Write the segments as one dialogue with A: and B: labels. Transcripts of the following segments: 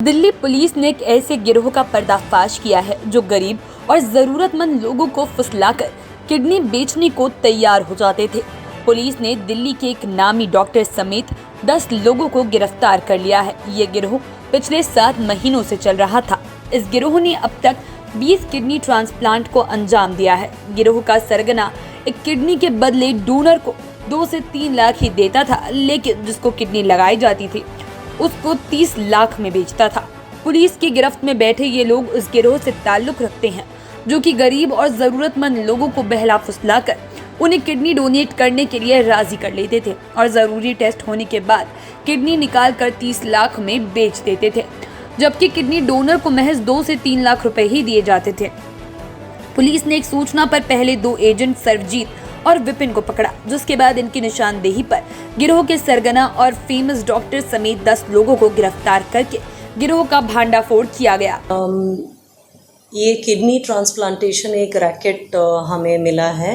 A: Delhi police ने एक ऐसे गिरोह का पर्दाफाश किया है जो गरीब और जरूरतमंद लोगों को फुसलाकर किडनी बेचने को तैयार हो जाते थे। पुलिस ने दिल्ली के एक नामी डॉक्टर समेत 10 लोगों को गिरफ्तार कर लिया है। ये गिरोह पिछले 7 महीनों से चल रहा था। इस गिरोह ने अब तक 20 किडनी ट्रांसप्लांट को अंजाम दिया है। गिरोह का सरगना एक किडनी के बदले डोनर को 2 से 3 लाख ही देता था, लेकिन जिसको किडनी लगाई जाती थी उसको 30 लाख में बेचता था। पुलिस की गिरफ्त में बैठे ये लोग उस गिरोह से ताल्लुक रखते हैं जो कि गरीब और जरूरतमंद लोगों को बहला फुसलाकर उन्हें किडनी डोनेट करने के लिए राजी कर लेते थे और जरूरी टेस्ट होने के बाद किडनी निकाल कर 30 लाख में बेच देते थे, जबकि किडनी डोनर को महज 2 से 3 लाख रुपए ही दिए जाते थे। पुलिस ने एक सूचना पर पहले 2 एजेंट सरबजीत और विपिन को पकड़ा, जिसके बाद इनकी निशानदेही पर गिरोह के सरगना और फेमस डॉक्टर समेत 10 लोगों को गिरफ्तार करके गिरोह का भांडाफोड़ किया गया।
B: ये किडनी ट्रांसप्लांटेशन एक रैकेट हमें मिला है।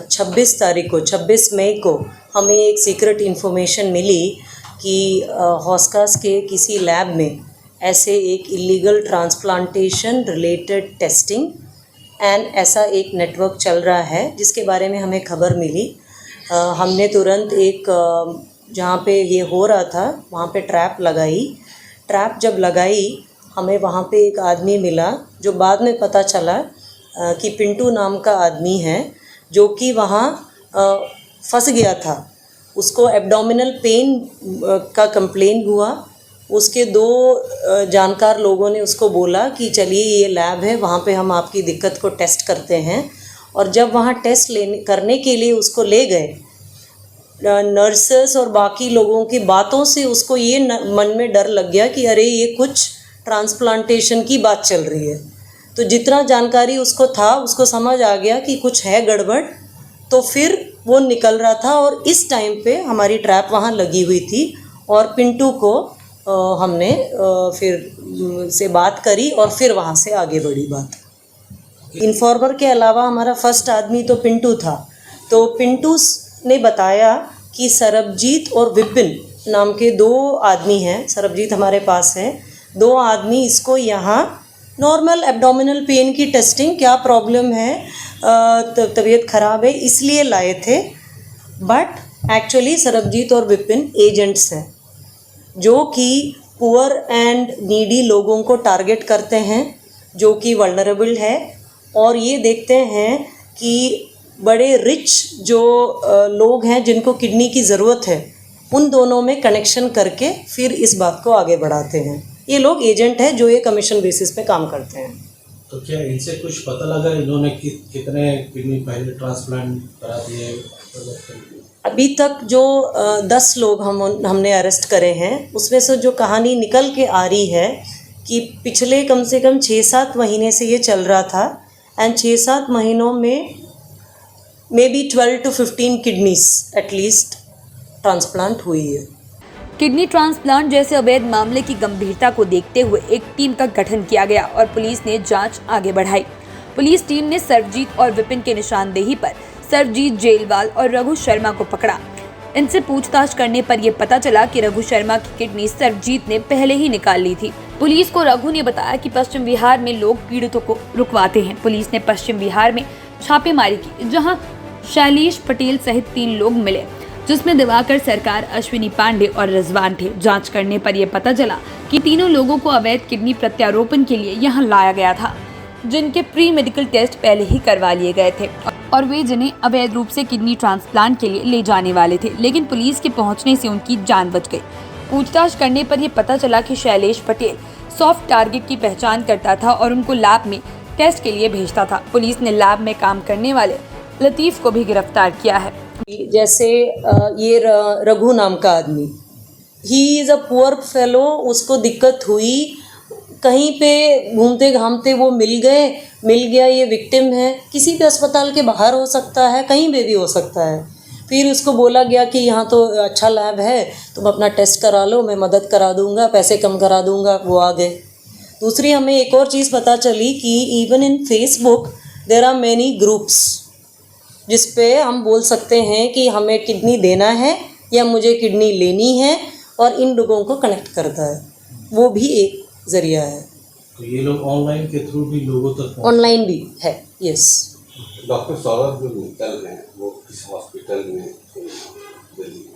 B: 26 मई को हमें एक सीक्रेट इन्फॉर्मेशन मिली कि हॉस्कास के किसी लैब में ऐसे एक illegal transplantation related testing and ऐसा एक नेटवर्क चल रहा है, जिसके बारे में हमें खबर मिली। हमने तुरंत एक जहाँ पे ये हो रहा था वहाँ पे ट्रैप लगाई। ट्रैप जब लगाई हमें वहाँ पे एक आदमी मिला जो बाद में पता चला कि पिंटू नाम का आदमी है, जो कि वहाँ फंस गया था। उसको एब्डोमिनल पेन का कंप्लेन हुआ। उसके 2 जानकार लोगों ने उसको बोला कि चलिए ये लैब है, वहाँ पे हम आपकी दिक्कत को टेस्ट करते हैं। और जब वहाँ टेस्ट करने के लिए उसको ले गए, नर्सेस और बाकी लोगों की बातों से उसको ये मन में डर लग गया कि अरे ये कुछ ट्रांसप्लांटेशन की बात चल रही है। तो जितना जानकारी उसको था उसको समझ आ गया कि कुछ है गड़बड़, तो फिर वो निकल रहा था। और इस टाइम पे हमारी ट्रैप वहाँ लगी हुई थी और पिंटू को हमने फिर से बात करी और फिर वहाँ से आगे बढ़ी बात। इन्फॉर्मर के अलावा हमारा फर्स्ट आदमी तो पिंटू था। तो पिंटू ने बताया कि सरबजीत और विपिन नाम के 2 आदमी हैं। सरबजीत हमारे पास है। 2 आदमी इसको यहाँ नॉर्मल एब्डोमिनल पेन की टेस्टिंग, क्या प्रॉब्लम है, तबीयत ख़राब है, इसलिए लाए थे। बट एक्चुअली सरबजीत और विपिन एजेंट्स हैं जो कि पुअर एंड नीडी लोगों को टारगेट करते हैं, जो कि वल्नरेबल है, और ये देखते हैं कि बड़े रिच जो लोग हैं जिनको किडनी की ज़रूरत है, उन दोनों में कनेक्शन करके फिर इस बात को आगे बढ़ाते हैं। ये लोग एजेंट हैं जो ये कमीशन बेसिस पे काम करते हैं।
C: तो क्या इनसे कुछ पता लगा इन्होंने कितने किडनी पहले ट्रांसप्लांट करा दिए?
B: अभी तक जो 10 लोग हमने अरेस्ट करे हैं, उसमें से जो कहानी निकल के आ रही है कि पिछले कम से कम 6-7 महीने से ये चल रहा था एंड 6-7 महीनों में may be 12 to 15 kidneys at least transplant हुई है।
A: किडनी ट्रांसप्लांट जैसे अवैध मामले की गंभीरता को देखते हुए एक टीम का गठन किया गया और पुलिस ने जांच आगे बढ़ाई। पुलिस टीम ने सरबजीत और विपिन के निशानदेही पर सरबजीत जेलवाल और रघु शर्मा को पकड़ा। इनसे पूछताछ करने पर यह पता चला कि रघु शर्मा की किडनी सरबजीत ने पहले ही निकाल ली थी। पुलिस को रघु ने बताया कि पश्चिम बिहार में लोग पीड़ितों को रुकवाते हैं। पुलिस ने पश्चिम बिहार में छापेमारी की, जहाँ शैलेश पटेल सहित 3 लोग मिले, जिसमें दिवाकर सरकार, अश्विनी पांडे और रिजवान थे। जांच करने पर यह पता चला कि तीनों लोगों को अवैध किडनी प्रत्यारोपण के लिए यहां लाया गया था, जिनके प्री मेडिकल टेस्ट पहले ही करवा लिए गए थे और वे जिन्हें अवैध रूप से किडनी ट्रांसप्लांट के लिए ले जाने वाले थे, लेकिन पुलिस के पहुंचने से उनकी जान बच गई। पूछताछ करने पर यह पता चला कि शैलेश पटेल सॉफ्ट टारगेट की पहचान करता था और उनको लैब में टेस्ट के लिए भेजता था। पुलिस ने लैब में काम करने वाले लतीफ को भी गिरफ्तार किया है।
B: जैसे ये रघु नाम का आदमी, he is a poor fellow. उसको दिक्कत हुई, कहीं पे घूमते घामते वो मिल गया, ये विक्टिम है। किसी भी अस्पताल के बाहर हो सकता है, कहीं पे भी हो सकता है। फिर उसको बोला गया कि यहाँ तो अच्छा लैब है, तुम अपना टेस्ट करा लो, मैं मदद करा दूँगा, पैसे कम करा दूँगा। वो आ गए। दूसरी हमें एक और चीज़ पता चली कि even in Facebook there are many groups जिस पे हम बोल सकते हैं कि हमें किडनी देना है या मुझे किडनी लेनी है, और इन लोगों को कनेक्ट करता है। वो भी एक ज़रिया है।
C: तो ये लोग ऑनलाइन के थ्रू भी लोगों तक पहुंच-
B: ऑनलाइन भी है, यस।
D: डॉक्टर सौरभ जो मित्तल हैं वो किस हॉस्पिटल में दिल्ली में?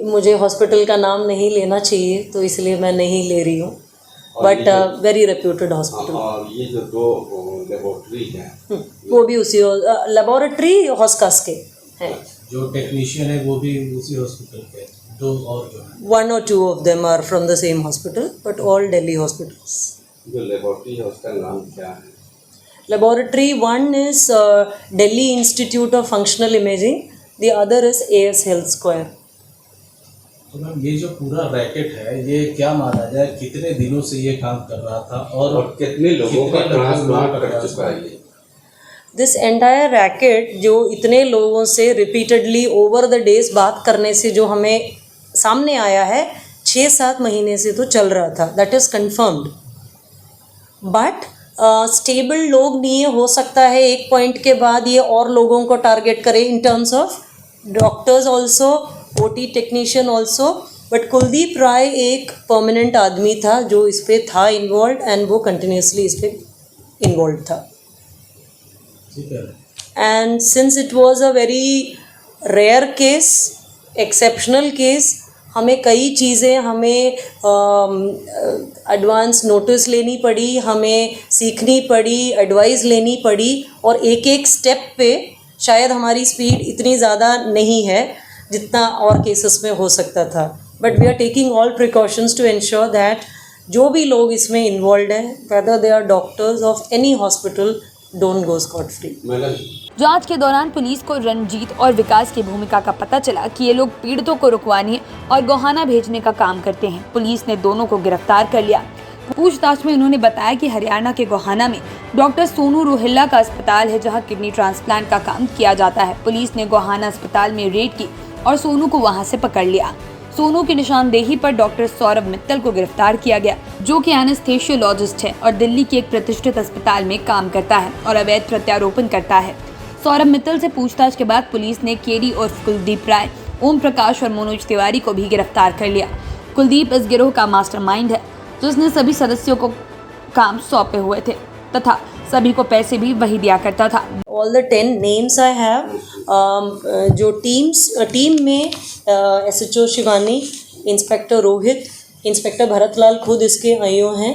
B: मुझे हॉस्पिटल का नाम नहीं लेना चाहिए तो इसलिए मैं नहीं ले रही हूँ,
D: और
B: बट
D: ये जो-
B: वेरी रेप्यूटेड
D: हाँ,
B: हॉस्पिटल।
D: और ये जो दो लेबोरेटरी हैं
B: वो भी उसी लेबोरेटरी हॉस्कास के हैं।
C: जो टेक्नीशियन है वो भी उसी हॉस्पिटल के हैं। दो और जो है
B: 1 or 2 of them are from the same hospital, but all Delhi hospitals.
D: जो लेबोरेटरी है उसका नाम क्या है?
B: Laboratory one is Delhi Institute of Functional Imaging, the other is AS Health Square.
C: तो मैम ये जो पूरा रैकेट है ये क्या माना जाए, कितने दिनों से ये काम कर रहा था और
D: और कितने लोगों का
C: कितने लोगों
D: ट्रांसप्लांट
C: का
D: कर चुका है ये?
B: This entire racket जो इतने लोगों से रिपीटेडली ओवर द डेज बात करने से जो हमें सामने आया है, 6-7 महीने से तो चल रहा था, that is confirmed. But stable लोग नहीं है, हो सकता है एक पॉइंट के बाद ये और लोगों को टारगेट करे in terms of doctors also, OT technician also. But Kuldeep Rai एक परमानेंट आदमी था जो इस पर था इन्वॉल्व, एंड वो कंटिन्यूसली इस पर इन्वॉल्व था।
C: ठीक है।
B: And since it was a very rare case, exceptional case, हमें कई चीज़ें हमें एडवांस नोटिस लेनी पड़ी, हमें सीखनी पड़ी, एडवाइस लेनी पड़ी, और एक एक स्टेप पे शायद हमारी स्पीड इतनी ज़्यादा नहीं है जितना और केसेस में हो सकता था। But we are taking all precautions to ensure that जो भी लोग इसमें इन्वॉल्व हैं, whether they are doctors of any hospital, don't go scot free.
D: Madam
A: जांच के दौरान पुलिस को रंजीत और विकास की भूमिका का पता चला कि ये लोग पीड़ितों को रुकवाने और गोहाना भेजने का काम करते हैं। पुलिस ने दोनों को गिरफ्तार कर लिया। पूछताछ में उन्होंने बताया कि हरियाणा के गोहाना में डॉक्टर सोनू रोहिल्ला का अस्पताल है जहां किडनी ट्रांसप्लांट का काम किया जाता है। पुलिस ने गोहाना अस्पताल में रेड की और सोनू को वहां से पकड़ लिया। सोनू की निशानदेही पर डॉक्टर सौरभ मित्तल को गिरफ्तार किया गया, जो कि एनेस्थेशियोलॉजिस्ट है और दिल्ली के एक प्रतिष्ठित अस्पताल में काम करता है और अवैध प्रत्यारोपण करता है। सौरभ मित्तल से पूछताछ के बाद पुलिस ने केडी और कुलदीप राय, ओम प्रकाश और मनोज तिवारी को भी गिरफ्तार कर लिया। कुलदीप इस गिरोह का मास्टरमाइंड है जिसने सभी सदस्यों को काम सौंपे हुए थे तथा सभी को पैसे भी वही दिया करता था।
B: All the 10 names I have, जो टीम में SHO Shivani, inspector Rohit, inspector Bharatlal खुद इसके आईओ हैं,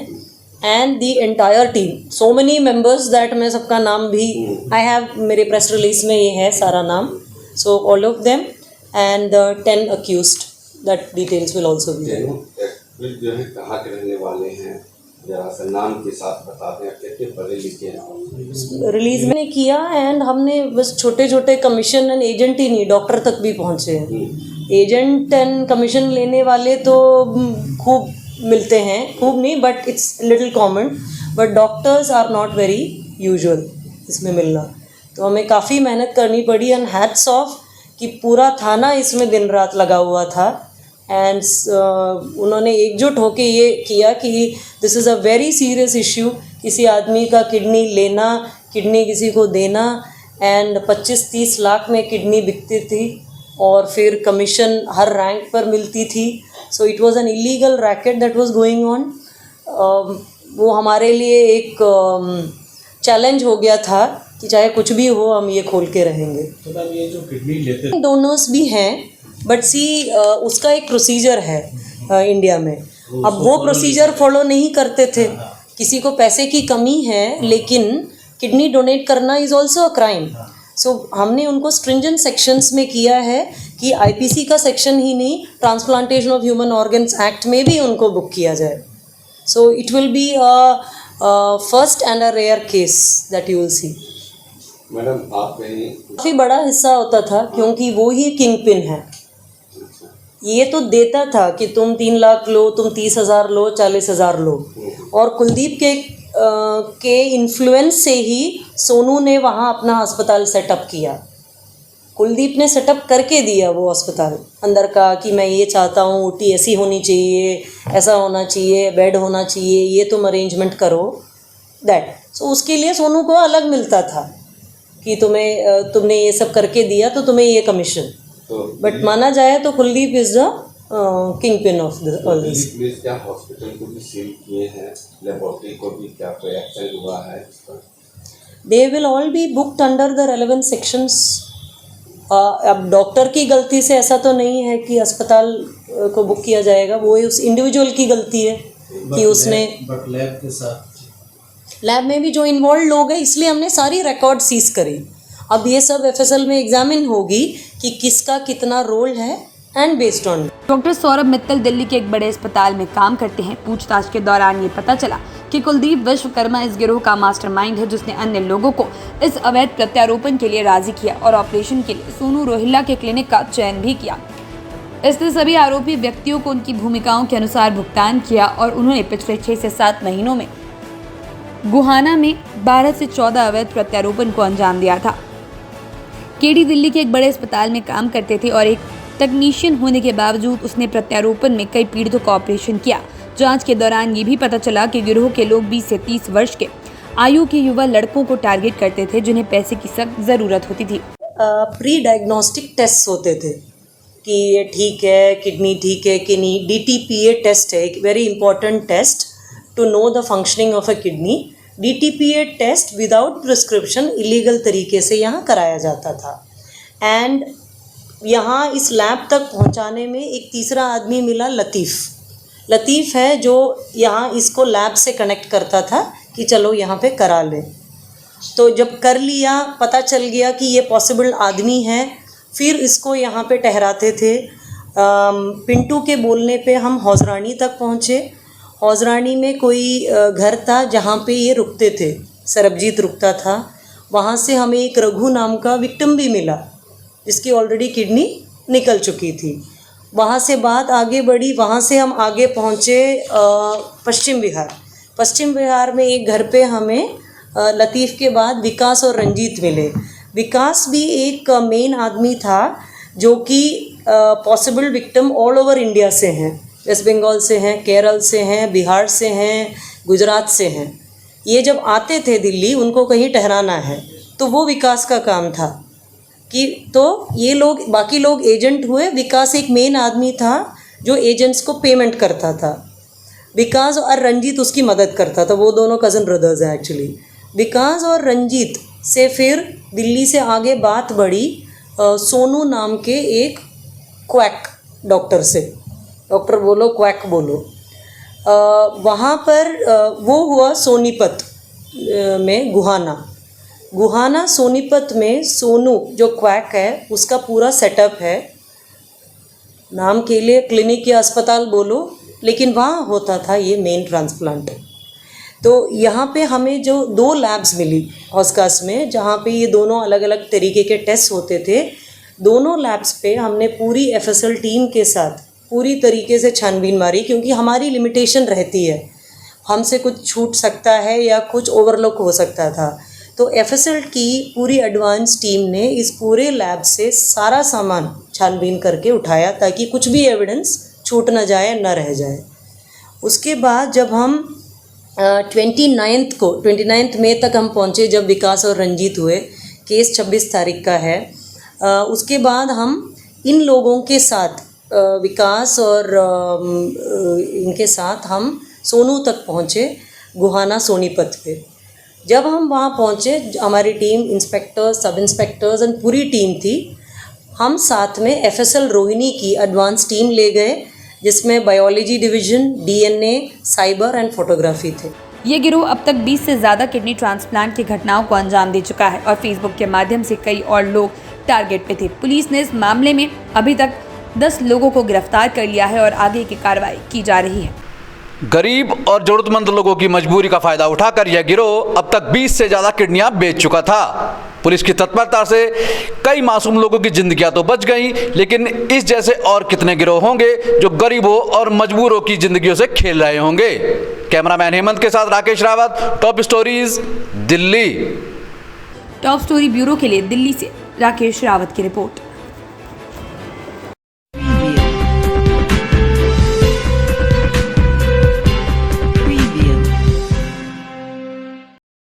B: and the entire team, so many members that मैं सबका नाम भी आई हैव, मेरे प्रेस रिलीज में ये है सारा नाम। So all of them and 10 accused, that details will also be there.
D: फिर जो है कहाँ के रहने वाले हैं, जरा सा नाम के साथ बता दें, कितने पढ़े लिखे हैं?
B: रिलीज में किया, एंड हमने बस छोटे छोटे कमीशन एंड एजेंट ही नहीं, डॉक्टर तक भी पहुँचे हैं। एजेंट एंड कमीशन लेने वाले तो खूब मिलते हैं, खूब नहीं but it's little common, but doctors are not very usual इसमें मिलना। तो हमें काफ़ी मेहनत करनी पड़ी, एंड हैट्स ऑफ कि पूरा थाना इसमें दिन रात लगा हुआ था, एंड उन्होंने एकजुट होके ये किया कि this is a very serious issue. किसी आदमी का किडनी लेना, किडनी किसी को देना, एंड 25-30 लाख में किडनी बिकती थी और फिर कमीशन हर रैंक पर मिलती थी। So it was an illegal racket that was going on. वो हमारे लिए एक चैलेंज हो गया था कि चाहे कुछ भी हो हम ये खोल के रहेंगे।
C: तो मैम ये जो किडनी लेते
B: डोनर्स भी हैं, बट सी उसका एक प्रोसीजर है इंडिया में। अब वो प्रोसीजर फॉलो नहीं करते थे। किसी को पैसे की कमी है लेकिन किडनी डोनेट करना इज़ ऑल्सो अ क्राइम। सो हमने उनको स्ट्रिंजेंट सेक्शंस में किया है कि आईपीसी का सेक्शन ही नहीं, transplantation of human organs act में भी उनको बुक किया जाए। So it will be first and a rare case that you will see.
D: Madam आप कहीं
B: काफ़ी बड़ा हिस्सा होता था क्योंकि वो ही किंग पिन है। ये तो देता था कि तुम 3 लाख लो, तुम 30,000 लो, 40,000 लो, और कुलदीप के इन्फ्लुएंस से ही सोनू ने वहाँ अपना अस्पताल सेटअप किया। कुलदीप ने सेटअप करके दिया वो अस्पताल अंदर का कि मैं ये चाहता हूँ, ओटी ऐसी होनी चाहिए, ऐसा होना चाहिए, बेड होना चाहिए, ये तुम अरेंजमेंट करो दैट। सो उसके लिए सोनू को अलग मिलता था कि तुमने ये सब करके दिया तो तुम्हें ये कमीशन।
D: तो
B: बट माना जाए तो Kuldeep is the king pin of all this.
D: Police क्या हॉस्पिटल को भी सील किए हैं, लेबोरेटरी को भी क्या कोई एक्शन हुआ है इस पर?
B: They will all be booked under the relevant sections. अब डॉक्टर की गलती से ऐसा तो नहीं है कि अस्पताल को बुक किया जाएगा, वो उस इंडिविजुअल की गलती है कि उसने
C: बट लैब के साथ
B: लैब में भी जो इन्वॉल्व लोग हैं, इसलिए हमने सारी रिकॉर्ड सीज करी। अब ये सब एफएसएल में एग्जामिन होगी कि किसका कितना रोल है and based on.
A: Doctor Saurabh Mittal Delhi के एक बड़े अस्पताल में काम करते हैं। पूछताछ के दौरान ये पता चला कि कुलदीप विश्वकर्मा इस गिरोह का मास्टरमाइंड है, जिसने अन्य लोगों को इस अवैध प्रत्यारोपण के लिए राजी किया और ऑपरेशन के लिए सोनू रोहिल्ला के क्लिनिक का चयन भी किया। इसने सभी आरोपी व्यक्तियों को उनकी भूमिकाओं के अनुसार भुगतान किया और उन्होंने पिछले 6 से 7 महीनों में गुहाना में 12 से 14 अवैध प्रत्यारोपण को अंजाम दिया था। केडी दिल्ली के एक बड़े अस्पताल में काम करते थे और एक टेक्नीशियन होने के बावजूद उसने प्रत्यारोपण में कई पीड़ितों का ऑपरेशन किया। जांच के दौरान ये भी पता चला कि गिरोह के लोग 20 से 30 वर्ष के आयु के युवा लड़कों को टारगेट करते थे, जिन्हें पैसे की सख्त ज़रूरत होती थी।
B: प्री डायग्नोस्टिक टेस्ट होते थे कि ये ठीक है, किडनी ठीक है कि नहीं। DTPA टेस्ट है, एक very important test to know the functioning of a kidney. DTPA test without prescription illegal तरीके से यहाँ कराया जाता था। एंड यहाँ इस लैब तक पहुँचाने में एक तीसरा आदमी मिला, लतीफ़ है, जो यहाँ इसको लैब से कनेक्ट करता था कि चलो यहाँ पे करा ले। तो जब कर लिया, पता चल गया कि ये पॉसिबल आदमी है, फिर इसको यहाँ पे ठहराते थे। पिंटू के बोलने पे हम हौजरानी तक पहुँचे। हौजरानी में कोई घर था जहाँ पे ये रुकते थे, सरबजीत रुकता था। वहाँ से हमें एक रघु नाम का विक्टिम भी मिला, जिसकी ऑलरेडी किडनी निकल चुकी थी। वहाँ से बात आगे बढ़ी, वहाँ से हम आगे पहुँचे पश्चिम बिहार में एक घर पे हमें लतीफ़ के बाद विकास और रंजीत मिले। विकास भी एक मेन आदमी था जो कि possible victim all over India से हैं, वेस्ट बंगाल से हैं, केरल से हैं, बिहार से हैं, गुजरात से हैं। ये जब आते थे दिल्ली, उनको कहीं ठहराना है, तो वो विकास का काम था कि तो ये लोग, बाकी लोग एजेंट हुए। विकास एक मेन आदमी था जो एजेंट्स को पेमेंट करता था। विकास और रंजीत उसकी मदद करता था, वो दोनों कज़न ब्रदर्स हैं एक्चुअली। विकास और रंजीत से फिर दिल्ली से आगे बात बढ़ी सोनू नाम के एक क्वैक डॉक्टर से, डॉक्टर बोलो क्वैक बोलो। वहाँ पर वो हुआ सोनीपत में, गुहाना सोनीपत में सोनू जो क्वैक है, उसका पूरा सेटअप है। नाम के लिए क्लिनिक या अस्पताल बोलो, लेकिन वहाँ होता था ये मेन ट्रांसप्लांट। तो यहाँ पे हमें जो 2 लैब्स मिली हॉस्कास में, जहाँ पे ये दोनों अलग अलग तरीके के टेस्ट होते थे, दोनों लैब्स पे हमने पूरी एफएसएल टीम के साथ पूरी तरीके से छानबीन मारी, क्योंकि हमारी लिमिटेशन रहती है, हमसे कुछ छूट सकता है या कुछ ओवरलुक हो सकता था। तो एफएसएल की पूरी एडवांस टीम ने इस पूरे लैब से सारा सामान छानबीन करके उठाया, ताकि कुछ भी एविडेंस छूट ना जाए, ना रह जाए। उसके बाद जब हम 29 मई तक हम पहुँचे, जब विकास और रंजीत हुए, केस 26 तारीख का है। उसके बाद हम इन लोगों के साथ, विकास और इनके साथ हम सोनू तक पहुँचे, गुहाना सोनीपत पे। जब हम वहाँ पहुँचे, हमारी टीम, इंस्पेक्टर्स, सब इंस्पेक्टर्स एंड पूरी टीम थी। हम साथ में एफएसएल रोहिणी की एडवांस टीम ले गए, जिसमें biology division, DNA, cyber and photography थे।
A: ये गिरोह अब तक 20 से ज़्यादा किडनी ट्रांसप्लांट की घटनाओं को अंजाम दे चुका है और फेसबुक के माध्यम से कई और लोग टारगेट पे थे। पुलिस ने इस मामले में अभी तक 10 लोगों को गिरफ्तार कर लिया है और आगे की कार्रवाई की जा रही है।
E: गरीब और जरूरतमंद लोगों की मजबूरी का फायदा उठाकर यह गिरोह अब तक 20 से ज़्यादा किडनियां बेच चुका था। पुलिस की तत्परता से कई मासूम लोगों की जिंदगियां तो बच गईं, लेकिन इस जैसे और कितने गिरोह होंगे जो गरीबों और मजबूरों की जिंदगियों से खेल रहे होंगे। कैमरामैन हेमंत के साथ Rakesh Rawat, top stories, Delhi.
A: Top story bureau के लिए दिल्ली से राकेश रावत की रिपोर्ट।